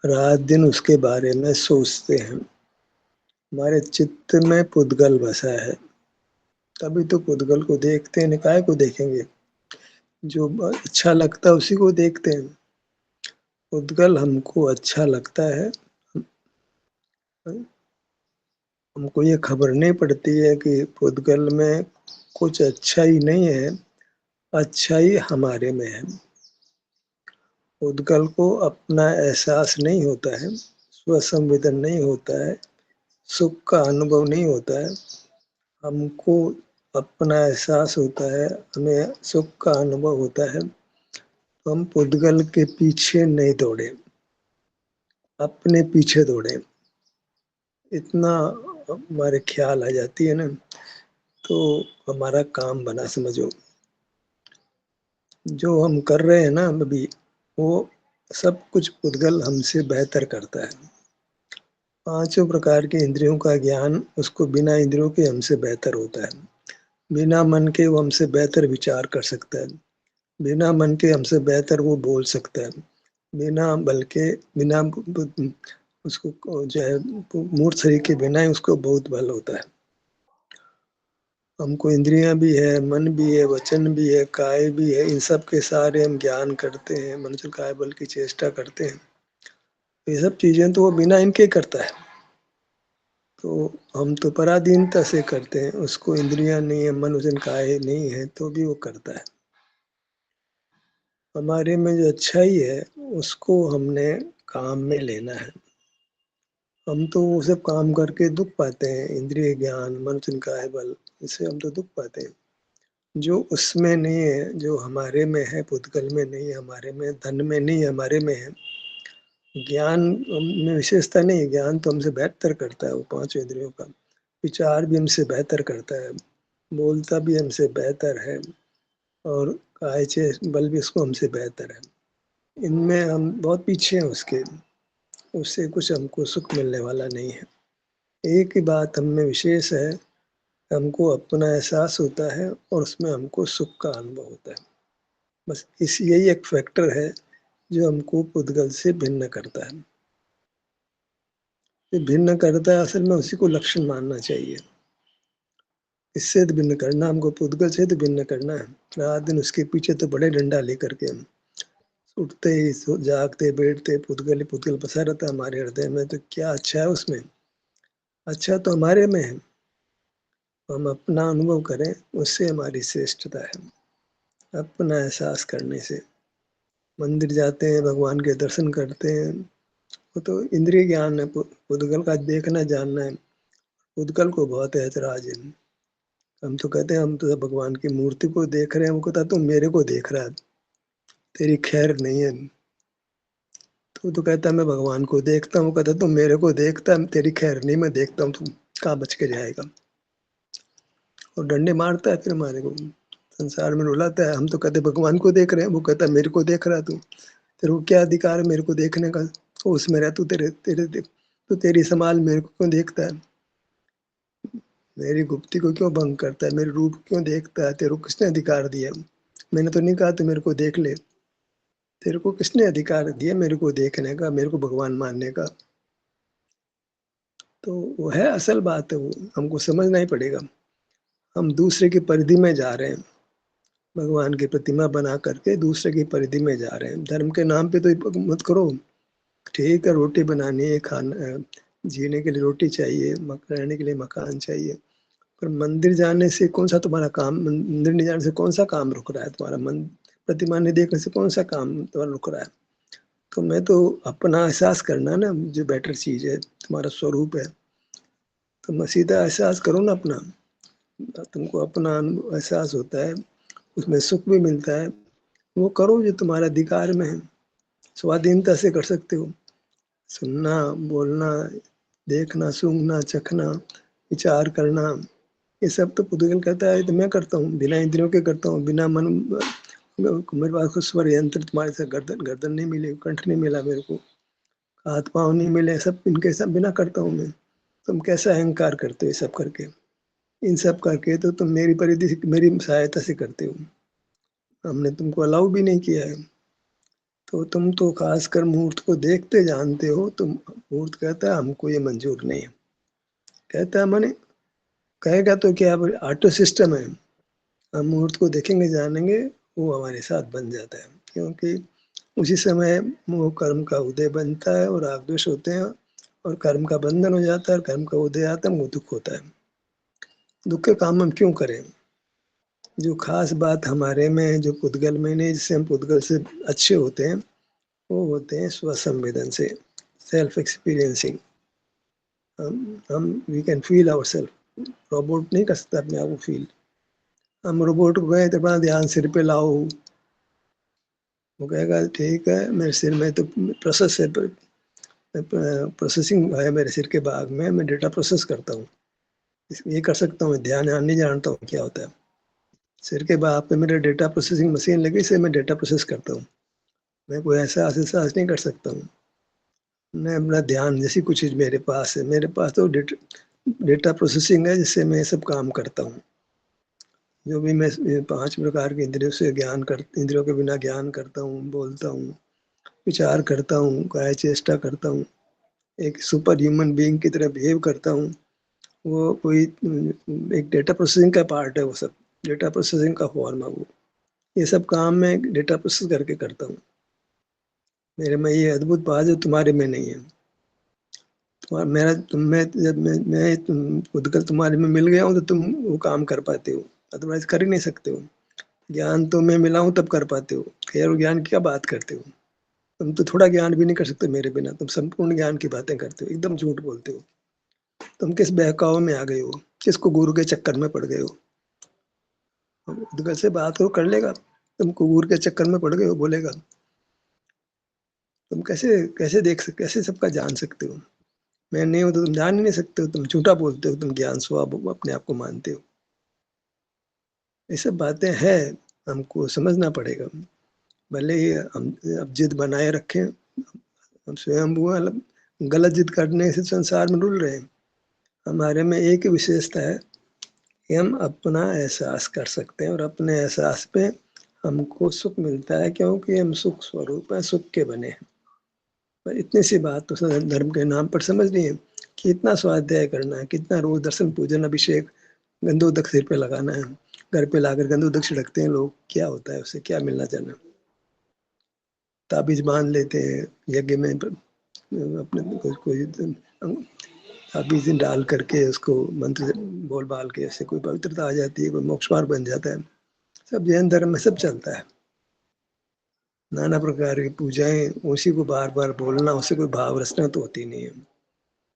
रात दिन उसके बारे में सोचते हैं। हमारे चित्त में पुद्गल बसा है, तभी तो पुद्गल को देखते हैं, काहे को देखेंगे? जो अच्छा लगता है उसी को देखते हैं। पुद्गल हमको अच्छा लगता है, हमको ये खबर नहीं पड़ती है कि पुद्गल में कुछ अच्छाई नहीं है, अच्छाई हमारे में है। पुद्गल को अपना एहसास नहीं होता है, स्वसंवेदन नहीं होता है, सुख का अनुभव नहीं होता है। हमको अपना एहसास होता है, हमें सुख का अनुभव होता है, तो हम पुद्गल के पीछे नहीं दौड़े, अपने पीछे दौड़े। इतना हमारे ख्याल आ जाती है ना, तो हमारा काम बना समझो। जो हम कर रहे हैं ना अभी, वो सब कुछ पुद्गल हमसे बेहतर करता है। पांचों प्रकार के इंद्रियों का ज्ञान उसको बिना इंद्रियों के हमसे बेहतर होता है। बिना मन के वो हमसे बेहतर विचार कर सकता है, बिना मन के हमसे बेहतर वो बोल सकता है, बिना बल के, बिना उसको जो है मूर्त शरीर के बिना ही उसको बहुत बल होता है। हमको इंद्रियां भी है, मन भी है, वचन भी है, काय भी है, इन सब के सारे हम ज्ञान करते हैं, मनुष्य काय बल की चेष्टा करते हैं। ये सब चीजें तो वो बिना इनके करता है, तो हम तो पराधीनता से करते हैं। उसको इंद्रियां नहीं है, मन वचन काय नहीं है, तो भी वो करता है। हमारे में जो अच्छाई है उसको हमने काम में लेना है। हम तो वो सब काम करके दुख पाते हैं, इंद्रिय ज्ञान मन वचन काय बल, इससे हम तो दुख पाते हैं। जो उसमें नहीं है, जो हमारे में है, पुद्गल में नहीं है, हमारे में धन में नहीं है, हमारे में है। ज्ञान में विशेषता नहीं है, ज्ञान तो हमसे बेहतर करता है। वो पांच इंद्रियों का विचार भी हमसे बेहतर करता है, बोलता भी हमसे बेहतर है, और काय चे बल भी उसको हमसे बेहतर है। इनमें हम बहुत पीछे हैं उसके, उससे कुछ हमको सुख मिलने वाला नहीं है। एक ही बात हम में विशेष है, हमको अपना एहसास होता है और उसमें हमको सुख का अनुभव होता है। बस इस यही एक फैक्टर है जो हमको पुद्गल से भिन्न करता है। ये भिन्न करता है, असल में उसी को लक्षण मानना चाहिए। इससे तो भिन्न करना, हमको पुद्गल से तो भिन्न करना है। रात दिन उसके पीछे तो बड़े डंडा लेकर के हम उठते ही जागते बैठते पुद्गल ही पुद्गल बसा रहता है हमारे हृदय में, तो क्या अच्छा है उसमें? अच्छा तो हमारे में है, हम अपना अनुभव करें, उससे हमारी श्रेष्ठता है। अपना एहसास करने से मंदिर जाते हैं, भगवान के दर्शन करते हैं, वो तो इंद्रिय ज्ञान है। पुद्गल का देखना जानना है। पुद्गल को बहुत ऐतराज है। हम तो कहते हैं हम तो भगवान की मूर्ति को देख रहे हैं, वो कहता तुम मेरे को देख रहा है, तेरी खैर नहीं है। तो कहता मैं भगवान को देखता हूँ, कहता तुम मेरे को देखता है, तेरी खैर नहीं, मैं देखता हूँ, तुम कहाँ बच के जाएगा। और डंडे मारता है फिर हमारे को, संसार में रुलाता है। हम तो कहते भगवान को देख रहे हैं, वो कहता मेरे को देख रहा है तू, तेरे को क्या अधिकार है मेरे को देखने का? उसमें रह तू, तेरे तेरे तो तेरी संभाल, मेरे को क्यों देखता है? मेरी गुप्ती को क्यों भंग करता है? मेरे रूप क्यों देखता है? तेरे को किसने अधिकार दिया? मैंने तो नहीं कहा तू मेरे को देख ले। तेरे को किसने अधिकार दिया मेरे को देखने का, मेरे को भगवान मानने का? तो वो है असल बात है, वो हमको समझना ही पड़ेगा। हम दूसरे की परिधि में जा रहे हैं, भगवान की प्रतिमा बना करके दूसरे की परिधि में जा रहे हैं। धर्म के नाम पे तो मत करो। ठीक है, रोटी बनानी है, खाना जीने के लिए रोटी चाहिए, रहने के लिए मकान चाहिए, पर मंदिर जाने से कौन सा तुम्हारा काम, मंदिर नहीं जाने से कौन सा काम रुक रहा है तुम्हारा? मन प्रतिमा नहीं देखने से कौन सा काम तुम्हारा रुक रहा है? तो मैं तो अपना एहसास करना ना, जो बेटर चीज है, तुम्हारा स्वरूप है, तो मैं सीधा एहसास करो ना अपना। तुमको अपना एहसास होता है, उसमें सुख भी मिलता है, वो करो जो तुम्हारा अधिकार में है। स्वाधीनता से कर सकते हो। सुनना, बोलना, देखना, सूंघना, चखना, विचार करना, ये सब तो पुद्गल कहता है तो मैं करता हूँ, बिना इंद्रियों के करता हूँ, बिना मन। मेरे पास को स्वर यंत्र तुम्हारे से गर्दन गर्दन नहीं मिले, कंठ नहीं मिला मेरे को, हाथ पाँव नहीं मिले, सब इनके सब बिना करता हूँ मैं। तुम कैसा अहंकार करते हो ये सब करके? इन सब करके तो तुम मेरी परिधि से, मेरी सहायता से करते हो। हमने तुमको अलाउ भी नहीं किया है, तो तुम तो खासकर मूर्त को देखते जानते हो, तुम मूर्त कहता है हमको ये मंजूर नहीं है। कहता है माने कहेगा तो क्या, ऑटो सिस्टम है, हम मूर्त को देखेंगे जानेंगे, वो हमारे साथ बन जाता है, क्योंकि उसी समय मोह कर्म का उदय बनता है और राग द्वेष होते हैं, और कर्म का बंधन हो जाता है, और कर्म का उदय आता है, वो दुख होता है। दुख के काम हम क्यों करें? जो खास बात हमारे में है, जो पुद्गल में नहीं, जिससे हम पुद्गल से अच्छे होते हैं, वो होते हैं स्वसंवेदन से, सेल्फ एक्सपीरियंसिंग। हम we can feel our self. Robot नहीं कर सकता अपने आप को फील। हम रोबोट को गए तो बड़ा ध्यान सिर पे लाओ, वो कहेगा ठीक है, मेरे सिर में तो प्रोसेस है, प्रोसेसिंग है मेरे सिर के भाग में, मैं डेटा प्रोसेस करता हूँ, ये कर सकता हूँ, ध्यान नहीं जानता हूँ क्या होता है। सिर के भाग पे मेरे डेटा प्रोसेसिंग मशीन लगी से मैं डेटा प्रोसेस करता हूँ। मैं कोई ऐसा एहसास नहीं कर सकता हूँ। मैं अपना ध्यान जैसी कुछ चीज़ मेरे पास है, मेरे पास तो डेटा प्रोसेसिंग है, जिससे मैं सब काम करता हूँ। जो भी मैं 5 प्रकार के इंद्रियों से इंद्रियों के बिना ज्ञान करता हूँ, बोलता हूँ, विचार करता हूँ, काय चेष्टा करता हूँ, एक सुपर ह्यूमन बीइंग की तरह बिहेव करता हूँ, वो कोई एक डेटा प्रोसेसिंग का पार्ट है, वो सब डेटा प्रोसेसिंग का फॉर्म है वो। ये सब काम मैं डेटा प्रोसेस करके करता हूँ। मेरे में ये अद्भुत बात है, तुम्हारे में नहीं है। मेरा तुम में जब मैं तुम खुद तुम्हारे में मिल गया हूँ, तो तुम वो काम कर पाते हो, अदरवाइज कर ही नहीं सकते हो। ज्ञान तो मैं मिला हूँ तब कर पाते हो, खैर ज्ञान की क्या बात करते हो? तुम तो थोड़ा ज्ञान भी नहीं कर सकते मेरे बिना, तुम संपूर्ण ज्ञान की बातें करते हो, एकदम झूठ बोलते हो। तुम किस बहकावे में आ गए हो? किसको गुरु के चक्कर में पड़ गए हो? उद्गल से बात हो कर लेगा, तुम गुरु के चक्कर में पड़ गए हो बोलेगा। तुम कैसे कैसे कैसे सबका जान सकते हो? मैं नहीं हूं तो तुम जान ही नहीं सकते हो, तुम झूठा बोलते हो, तुम ज्ञान स्वभाव अपने आप को मानते हो। ये सब बातें हैं, हमको समझना पड़ेगा। भले ही हम अब जिद बनाए रखें, हम स्वयं वो गलत जिद करने से संसार में रुल रहे हैं। हमारे में एक ही विशेषता है कि हम अपना एहसास कर सकते हैं, और अपने एहसास पे हमको सुख मिलता है, क्योंकि हम सुख स्वरूप है, सुख के बने हैं। पर इतनी सी बात तो धर्म के नाम पर समझ नहीं है कि इतना स्वाध्याय करना है, कितना रोज दर्शन पूजन अभिषेक गंधोदक सिर पे लगाना है, घर पे लाकर गंधोदक छिड़कते हैं लोग, क्या होता है उससे, क्या मिलना चाहना? ताबीज बांध लेते हैं यज्ञ में, अपने कोई ताबीज डाल करके उसको मंत्र बोल बाल के ऐसे कोई पवित्रता आ जाती है, कोई मोक्ष मार्ग बन जाता है। सब जैन धर्म में सब चलता है, नाना प्रकार की पूजाएं, उसी को बार बार बोलना, उससे कोई भाव रचना तो होती नहीं है।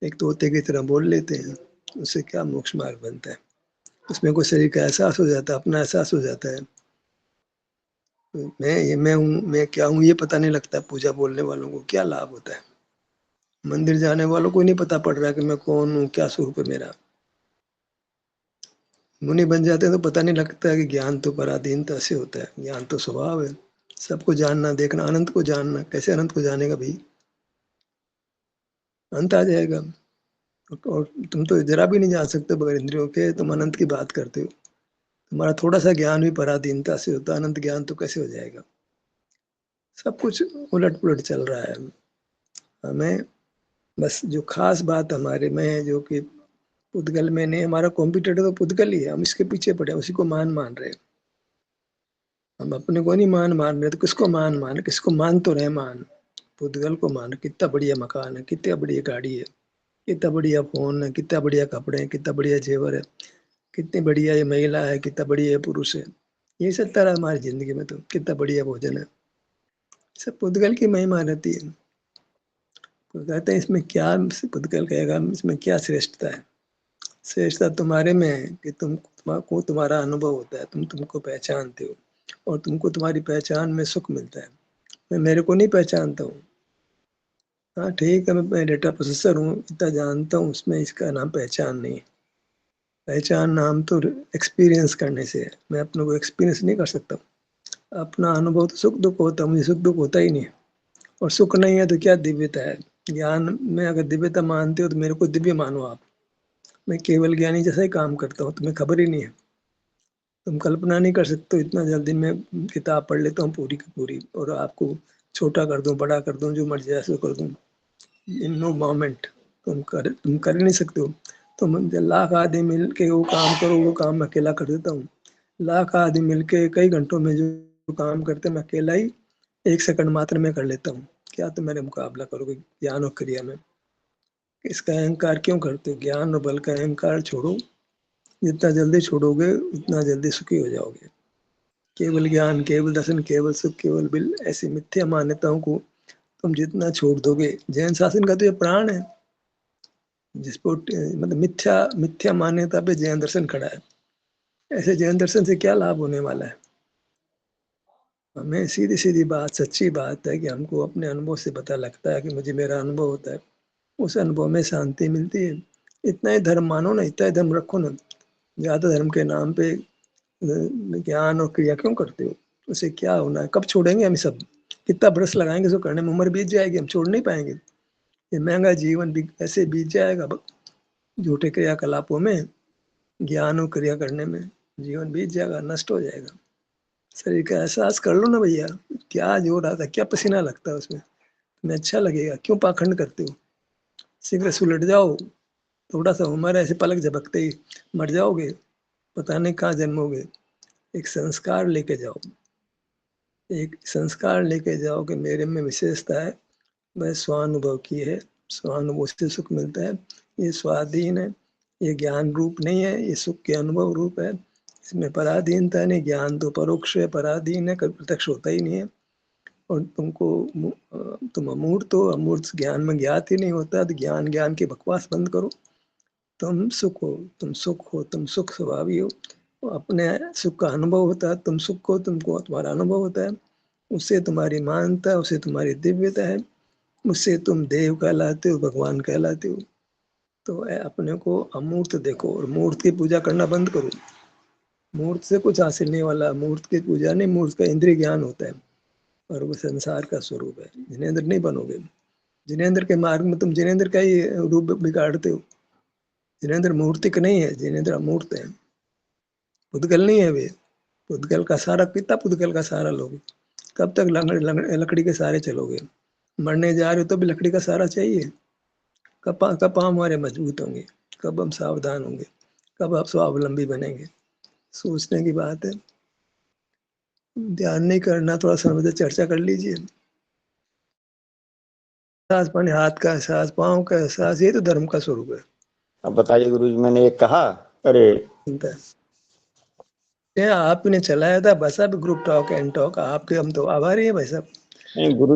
एक तोते की तरह बोल लेते हैं, उससे क्या मोक्ष मार्ग बनता है? उसमें कोई शरीर का एहसास हो जाता है, अपना एहसास हो जाता है। मैं हूँ, मैं क्या हूँ, ये पता नहीं लगता। पूजा बोलने वालों को क्या लाभ होता है? मंदिर जाने वालों को नहीं पता पड़ रहा कि मैं कौन हूँ, क्या स्वरूप है मेरा। मुनि बन जाते हैं तो पता नहीं लगता है कि ज्ञान तो पराधीनता से होता है, ज्ञान तो स्वभाव है, सबको जानना, देखना, अनंत को जानना। कैसे अनंत को जानेगा भाई? अंत आ जाएगा। और तुम तो जरा भी नहीं जान सकते बगैर इंद्रियों के, तुम अनंत की बात करते हो। तुम्हारा थोड़ा सा ज्ञान भी पराधीनता से होता है, अनंत ज्ञान तो कैसे हो जाएगा? सब कुछ उलट पुलट चल रहा है। हमें बस जो खास बात हमारे में है, जो कि पुद्गल में नहीं, हमारा कॉम्पिटिटर तो पुद्गल ही है, हम इसके पीछे पड़े, उसी को मान रहे हैं। हम अपने को नहीं मान रहे तो किसको मान किसको मान तो रहे, मान पुद्गल को मान। कितना बढ़िया मकान है, कितनी बढ़िया गाड़ी है, कितना बढ़िया फोन है, कितना बढ़िया कपड़े हैं, कितना बढ़िया जेवर है, कितनी बढ़िया ये महिला है, कितना बढ़िया ये पुरुष है। ये सब तरह हमारी जिंदगी में तो कितना बढ़िया भोजन है, सब पुद्गल की महिमा रहती है। तो कहते हैं इसमें क्या, पुद्गल कहेगा इसमें क्या श्रेष्ठता है? श्रेष्ठता तुम्हारे में है कि तुमको तुम्हारा अनुभव होता है, तुम तुमको पहचानते हो, और तुमको तुम्हारी पहचान में सुख मिलता है। मैं मेरे को नहीं पहचानता हूँ। हाँ ठीक है, मैं डेटा प्रोसेसर हूँ, इतना जानता हूँ, उसमें इसका नाम पहचान नहीं है। पहचान नाम तो एक्सपीरियंस करने से है, मैं अपने को एक्सपीरियंस नहीं कर सकता। अपना अनुभव तो सुख दुख होता है, मुझे सुख दुख होता ही नहीं है। और सुख नहीं है तो क्या दिव्यता है? ज्ञान में अगर दिव्यता मानते हो तो मेरे को दिव्य मानो आप। मैं केवल ज्ञानी जैसा ही काम करता हूँ, तुम्हें खबर ही नहीं है। तुम कल्पना नहीं कर सकते, इतना जल्दी मैं किताब पढ़ लेता हूँ पूरी की पूरी, और आपको छोटा कर दूं, बड़ा कर दूं, जो मर्जी ऐसे कर दूं, इन नो मोमेंट तुम कर ही नहीं सकते हो। तुम लाख आदमी मिल के वो काम करो, वो काम मैं अकेला कर देता हूँ। लाख आदमी मिल के कई घंटों में जो काम करते मैं अकेला ही 1 सेकंड मात्र में कर लेता हूँ। क्या तुम मेरे मुकाबला करोगे ज्ञान और क्रिया में? इसका अहंकार क्यों करते हो? ज्ञान और बल का अहंकार छोड़ो। जितना जल्दी छोड़ोगे उतना जल्दी सुखी हो जाओगे। केवल ज्ञान, केवल दर्शन, केवल सुख, केवल बिल, ऐसी मिथ्या मान्यताओं को तुम जितना छोड़ दोगे। जैन शासन का तो ये प्राण है, जिस पर मतलब मिथ्या मिथ्या मान्यता पे जैन दर्शन खड़ा है। ऐसे जैन दर्शन से क्या लाभ होने वाला है? हमें सीधी सीधी बात, सच्ची बात है कि हमको अपने अनुभव से पता लगता है कि मुझे मेरा अनुभव होता है, उस अनुभव में शांति मिलती है। इतना ही धर्म मानो ना, इतना ही धर्म रखो ना। ज्यादा धर्म के नाम पे ज्ञान और क्रिया क्यों करते हो? उसे क्या होना है? कब छोड़ेंगे हम सब? कितना बरस लगाएंगे इसको करने में? उम्र बीत जाएगी, हम छोड़ नहीं पाएंगे। ये महंगा जीवन भी ऐसे बीत जाएगा झूठे क्रियाकलापों में, ज्ञान और क्रिया करने में जीवन बीत जाएगा, नष्ट हो जाएगा। शरीर का एहसास कर लो ना भैया, क्या जोर आता है, क्या पसीना लगता है उसमें, तुम्हें अच्छा लगेगा? क्यों पाखंड करते हो? शीघ्र सुलट जाओ। थोड़ा सा उम्र ऐसे पलक झपकते ही मर जाओगे, पता नहीं कहाँ जन्मोगे। एक संस्कार लेके जाओ, एक संस्कार लेके जाओ कि मेरे में विशेषता है, वह स्वानुभव की है, स्वानुभव से सुख मिलता है, ये स्वाधीन है, ये ज्ञान रूप नहीं है, ये सुख के अनुभव रूप है। इसमें पराधीनता नहीं, ज्ञान तो परोक्ष है, पराधीन है, कभी प्रत्यक्ष होता ही नहीं है। और तुमको तुम अमूर्त हो, अमूर्त ज्ञान में ज्ञात ही नहीं होता, तो ज्ञान ज्ञान की बकवास बंद करो। तुम सुख हो, तुम सुख हो, तुम सुख स्वभावी हो। अपने सुख का अनुभव होता है, तुम सुख हो, तुमको तुम्हारा अनुभव होता है, उससे तुम्हारी मानता, उससे तुम्हारी दिव्यता है, उससे तुम देव कहलाते हो, भगवान कहलाते हो। तो अपने को अमूर्त देखो और मूर्त की पूजा करना बंद करो। मूर्त से कुछ हासिल नहीं वाला, मूर्त की पूजा नहीं, मूर्त का इंद्रिय ज्ञान होता है और वो संसार का स्वरूप है। जिनेंद्र नहीं बनोगे। जिनेंद्र के मार्ग में तुम जिनेंद्र का ही रूप बिगाड़ते हो। जिनेंद्र मूर्तिक नहीं है, जिनेंद्र अमूर्त है, पुद्गल नहीं है वे। पुद्गल का सारा, कितना पुद्गल का सारा लोगे? कब तक लकड़ी के सहारे चलोगे? मरने जा रहे हो तो भी लकड़ी का सहारा चाहिए। कब कब हमारे मजबूत होंगे? कब हम सावधान होंगे? कब आप स्वावलंबी बनेंगे? सोचने की बात है। ध्यान नहीं करना, थोड़ा समय से चर्चा कर लीजिए। एहसास पानी, हाथ का एहसास, पाँव का एहसास, ये तो धर्म का स्वरूप है। अब बताइए गुरुजी, मैंने एक कहा, अरे आपने चलाया था बस, अब ग्रुप टॉक एंड टॉक आपके, हम तो आभारी हैं भाई साहब। नहीं गुरुजी